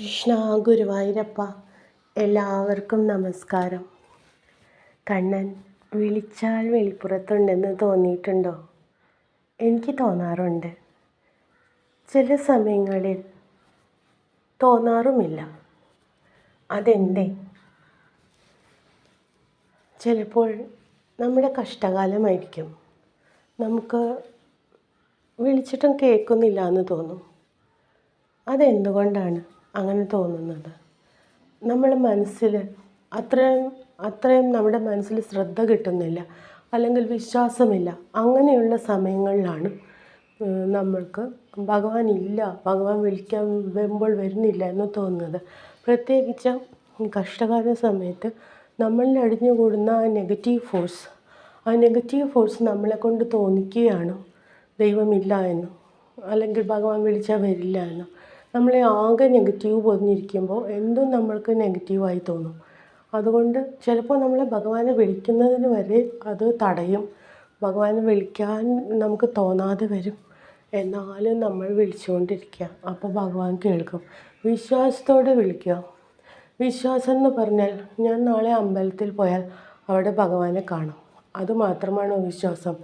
കൃഷ്ണ ഗുരുവായൂരപ്പ, എല്ലാവർക്കും നമസ്കാരം. കണ്ണൻ വിളിച്ചാൽ വെളിപ്പുറത്തുണ്ടെന്ന് തോന്നിയിട്ടുണ്ടോ? എനിക്ക് തോന്നാറുണ്ട്. ചില സമയങ്ങളിൽ തോന്നാറുമില്ല. അതെന്തേ? ചിലപ്പോൾ നമ്മുടെ കഷ്ടകാലമായിരിക്കും. നമുക്ക് വിളിച്ചിട്ടും കേൾക്കുന്നില്ല എന്ന് തോന്നും. അതെന്തുകൊണ്ടാണ് അങ്ങനെ തോന്നുന്നത്? നമ്മുടെ മനസ്സിൽ അത്രയും നമ്മുടെ മനസ്സിൽ ശ്രദ്ധ കിട്ടുന്നില്ല, അല്ലെങ്കിൽ വിശ്വാസമില്ല. അങ്ങനെയുള്ള സമയങ്ങളിലാണ് നമ്മൾക്ക് ഭഗവാൻ വിളിക്കാൻ വരുമ്പോൾ വരുന്നില്ല എന്ന് തോന്നുന്നത്. പ്രത്യേകിച്ച് കഷ്ടകാല സമയത്ത് നമ്മളിൽ അടിഞ്ഞുകൂടുന്ന ആ നെഗറ്റീവ് ഫോഴ്സ് നമ്മളെ കൊണ്ട് തോന്നിക്കുകയാണ് ദൈവമില്ല എന്ന്, അല്ലെങ്കിൽ ഭഗവാൻ വിളിച്ചാൽ വരില്ല എന്ന്. നമ്മളെ ആകെ നെഗറ്റീവ് പൊതിഞ്ഞിരിക്കുമ്പോൾ എന്തും നമ്മൾക്ക് നെഗറ്റീവായി തോന്നും. അതുകൊണ്ട് ചിലപ്പോൾ നമ്മളെ ഭഗവാനെ വിളിക്കുന്നതിന് വരെ അത് തടയും. ഭഗവാനെ വിളിക്കാൻ നമുക്ക് തോന്നാതെ വരും. എന്നാലും നമ്മൾ വിളിച്ചുകൊണ്ടിരിക്കുക. അപ്പോൾ ഭഗവാൻ കേൾക്കും. വിശ്വാസത്തോടെ വിളിക്കുക. വിശ്വാസം എന്ന് പറഞ്ഞാൽ, ഞാൻ നാളെ അമ്പലത്തിൽ പോയാൽ അവിടെ ഭഗവാനെ കാണും. അതുമാത്രമാണോ വിശ്വാസം?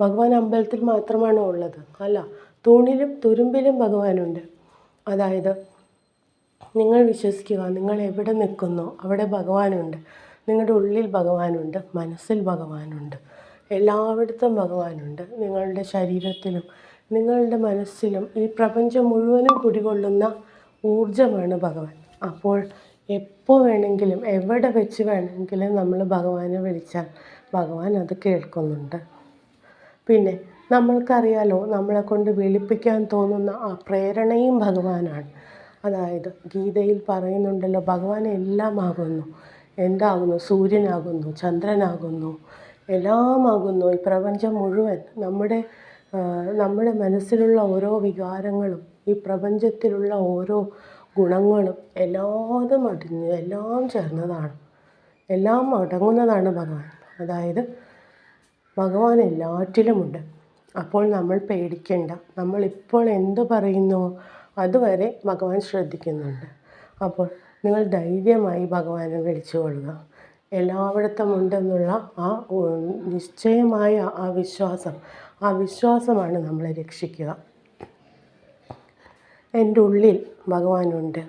ഭഗവാൻ അമ്പലത്തിൽ മാത്രമാണോ ഉള്ളത്? അല്ല, തൂണിലും തുരുമ്പിലും ഭഗവാനുണ്ട്. അതായത് നിങ്ങൾ വിശ്വസിക്കുക, നിങ്ങൾ എവിടെ നിൽക്കുന്നോ അവിടെ ഭഗവാനുണ്ട്. നിങ്ങളുടെ ഉള്ളിൽ ഭഗവാനുണ്ട്, മനസ്സിൽ ഭഗവാനുണ്ട്, എല്ലായിടത്തും ഭഗവാനുണ്ട്. നിങ്ങളുടെ ശരീരത്തിലും നിങ്ങളുടെ മനസ്സിലും ഈ പ്രപഞ്ചം മുഴുവനും കുടികൊള്ളുന്ന ഊർജ്ജമാണ് ഭഗവാൻ. അപ്പോൾ എപ്പോൾ വേണമെങ്കിലും എവിടെ വെച്ച് വേണമെങ്കിലും നമ്മൾ ഭഗവാനെ വിളിച്ചാൽ ഭഗവാൻ അത് കേൾക്കുന്നുണ്ട്. പിന്നെ നമ്മൾക്കറിയാലോ, നമ്മളെ കൊണ്ട് വിളിപ്പിക്കാൻ തോന്നുന്ന ആ പ്രേരണയും ഭഗവാനാണ്. അതായത് ഗീതയിൽ പറയുന്നുണ്ടല്ലോ, ഭഗവാൻ എല്ലാമാകുന്നു. എന്താകുന്നു? സൂര്യനാകുന്നു, ചന്ദ്രനാകുന്നു, എല്ലാമാകുന്നു. ഈ പ്രപഞ്ചം മുഴുവൻ നമ്മുടെ മനസ്സിലുള്ള ഓരോ വികാരങ്ങളും, ഈ പ്രപഞ്ചത്തിലുള്ള ഓരോ ഗുണങ്ങളും എല്ലാം ചേർന്നതാണ്, എല്ലാം അടങ്ങുന്നതാണ് ഭഗവാൻ. അതായത് ഭഗവാൻ എല്ലാറ്റിലുമുണ്ട്. അപ്പോൾ നമ്മൾ പേടിക്കേണ്ട. നമ്മളിപ്പോൾ എന്ത് പറയുന്നുവോ അതുവരെ ഭഗവാൻ ശ്രദ്ധിക്കുന്നുണ്ട്. അപ്പോൾ നിങ്ങൾ ധൈര്യമായി ഭഗവാനെ വിളിച്ചു കൊള്ളുക. എല്ലായിടത്തും ഉണ്ടെന്നുള്ള ആ നിശ്ചയമായ ആ വിശ്വാസമാണ് നമ്മളെ രക്ഷിക്കുക. എൻ്റെ ഉള്ളിൽ ഭഗവാനുണ്ട്.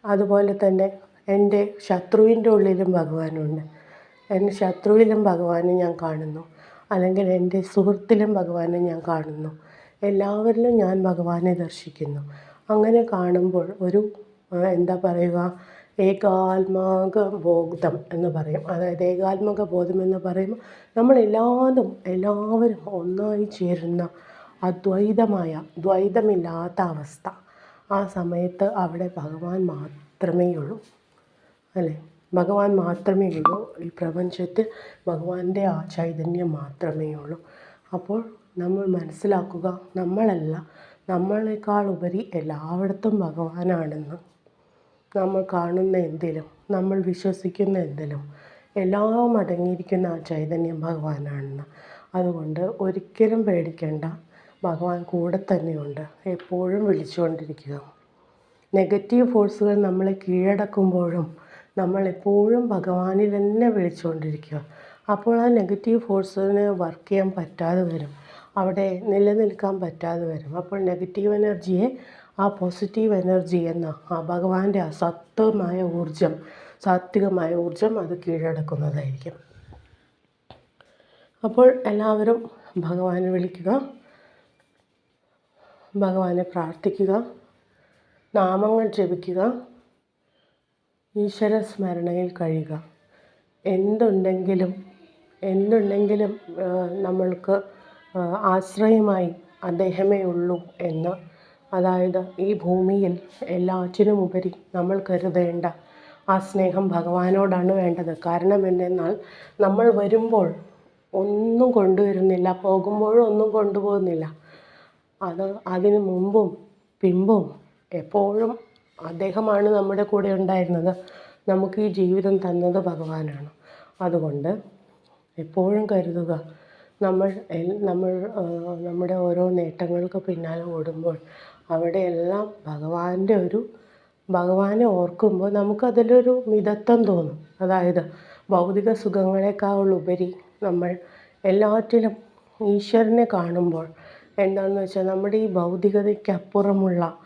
അതുപോലെ തന്നെ എൻ്റെ ശത്രുവിൻ്റെ ഉള്ളിലും ഭഗവാനുണ്ട്. എൻ്റെ ശത്രുവിലും ഭഗവാനെ ഞാൻ കാണുന്നു, അല്ലെങ്കിൽ എൻ്റെ സുഹൃത്തിലും ഭഗവാനെ ഞാൻ കാണുന്നു. എല്ലാവരിലും ഞാൻ ഭഗവാനെ ദർശിക്കുന്നു. അങ്ങനെ കാണുമ്പോൾ ഒരു എന്താ പറയുക, ഏകാത്മക ബോധം എന്ന് പറയും. അതായത് ഏകാത്മക ബോധം എന്ന് പറയുമ്പോൾ എല്ലാവരും ഒന്നായി ചേരുന്ന ദ്വൈതമില്ലാത്ത അവസ്ഥ. ആ സമയത്ത് അവിടെ ഭഗവാൻ മാത്രമേ ഉള്ളൂ, അല്ലേ? ഭഗവാൻ മാത്രമേ ഉള്ളൂ. ഈ പ്രപഞ്ചത്തിൽ ഭഗവാന്റെ ആ ചൈതന്യം മാത്രമേ ഉള്ളൂ. അപ്പോൾ നമ്മൾ മനസ്സിലാക്കുക, നമ്മളെക്കാൾ ഉപരി എല്ലായിടത്തും ഭഗവാനാണെന്ന്. നമ്മൾ കാണുന്ന എന്തിലും, നമ്മൾ വിശ്വസിക്കുന്ന എന്തിലും എല്ലാം അടങ്ങിയിരിക്കുന്ന ആ ചൈതന്യം ഭഗവാനാണെന്ന്. അതുകൊണ്ട് ഒരിക്കലും പേടിക്കേണ്ട. ഭഗവാൻ കൂടെ തന്നെയുണ്ട്. എപ്പോഴും വിളിച്ചുകൊണ്ടിരിക്കുക. നെഗറ്റീവ് ഫോഴ്സുകൾ നമ്മളെ കീഴടക്കുമ്പോഴും നമ്മളെപ്പോഴും ഭഗവാനിൽ തന്നെ വിളിച്ചുകൊണ്ടിരിക്കുക. അപ്പോൾ ആ നെഗറ്റീവ് ഫോഴ്സിന് വർക്ക് ചെയ്യാൻ പറ്റാതെ വരും, അവിടെ നിലനിൽക്കാൻ പറ്റാതെ വരും. അപ്പോൾ നെഗറ്റീവ് എനർജിയെ ആ പോസിറ്റീവ് എനർജി എന്ന ആ ഭഗവാന്റെ ആ സാത്വികമായ ഊർജം അത് കീഴടക്കുന്നതായിരിക്കും. അപ്പോൾ എല്ലാവരും ഭഗവാനെ വിളിക്കുക, ഭഗവാനെ പ്രാർത്ഥിക്കുക, നാമങ്ങൾ ജപിക്കുക, ഈശ്വര സ്മരണയിൽ കഴിയുക. എന്തുണ്ടെങ്കിലും നമ്മൾക്ക് ആശ്രയമായി അദ്ദേഹമേ ഉള്ളൂ എന്ന്. അതായത് ഈ ഭൂമിയിൽ എല്ലാറ്റിനും ഉപരി നമ്മൾ കരുതേണ്ട ആ സ്നേഹം ഭഗവാനോടാണ് വേണ്ടത്. കാരണം എന്തെന്നാൽ, നമ്മൾ വരുമ്പോൾ ഒന്നും കൊണ്ടുവരുന്നില്ല, പോകുമ്പോഴും ഒന്നും കൊണ്ടുപോകുന്നില്ല. അതിന് മുമ്പും പിമ്പും എപ്പോഴും അദ്ദേഹമാണ് നമ്മുടെ കൂടെ ഉണ്ടായിരുന്നത്. നമുക്ക് ഈ ജീവിതം തന്നത് ഭഗവാനാണ്. അതുകൊണ്ട് എപ്പോഴും കരുതുക, നമ്മൾ നമ്മുടെ ഓരോ നേട്ടങ്ങൾക്ക് പിന്നാലെ ഓടുമ്പോൾ അവിടെയെല്ലാം ഭഗവാന്റെ ഒരു ഭഗവാനെ ഓർക്കുമ്പോൾ നമുക്കതിലൊരു മിതത്വം തോന്നും. അതായത് ഭൗതിക സുഖങ്ങളെക്കാളുപരി നമ്മൾ എല്ലാറ്റിലും ഈശ്വരനെ കാണുമ്പോൾ എന്താണെന്ന് വെച്ചാൽ നമ്മുടെ ഈ ഭൗതികതയ്ക്കപ്പുറമുള്ള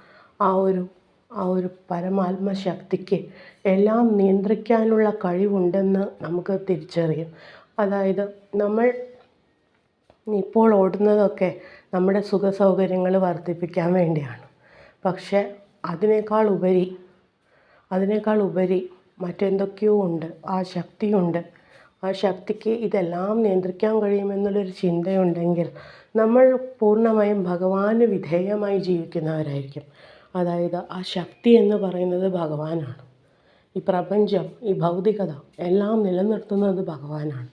ആ ഒരു ആ ഒരു പരമാത്മ ശക്തിക്ക് എല്ലാം നിയന്ത്രിക്കാനുള്ള കഴിവുണ്ടെന്ന് നമുക്ക് തിരിച്ചറിയും. അതായത് നമ്മൾ ഇപ്പോൾ ഓടുന്നതൊക്കെ നമ്മുടെ സുഖ സൗകര്യങ്ങൾ വർദ്ധിപ്പിക്കാൻ വേണ്ടിയാണ്. പക്ഷേ അതിനേക്കാൾ ഉപരി മറ്റെന്തൊക്കെയോ ഉണ്ട്. ആ ശക്തിയുണ്ട്. ആ ശക്തിക്ക് ഇതെല്ലാം നിയന്ത്രിക്കാൻ കഴിയുമെന്നുള്ളൊരു ചിന്തയുണ്ടെങ്കിൽ നമ്മൾ പൂർണ്ണമായും ഭഗവാന് വിധേയമായി ജീവിക്കുന്നവരായിരിക്കും. അതായത് ആ ശക്തി എന്ന് പറയുന്നത് ഭഗവാനാണ്. ഈ പ്രപഞ്ചം, ഈ ഭൗതികത എല്ലാം നിലനിർത്തുന്നത് ഭഗവാനാണ്.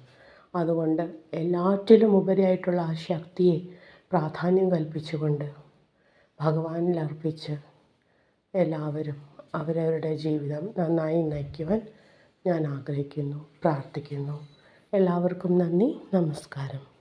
അതുകൊണ്ട് എല്ലാറ്റിലും ഉപരിയായിട്ടുള്ള ആ ശക്തിയെ പ്രാധാന്യം കൽപ്പിച്ചുകൊണ്ട് ഭഗവാനിൽ അർപ്പിച്ച് എല്ലാവരും അവരവരുടെ ജീവിതം നന്നായി നയിക്കുവാൻ ഞാൻ ആഗ്രഹിക്കുന്നു, പ്രാർത്ഥിക്കുന്നു. എല്ലാവർക്കും നന്ദി, നമസ്കാരം.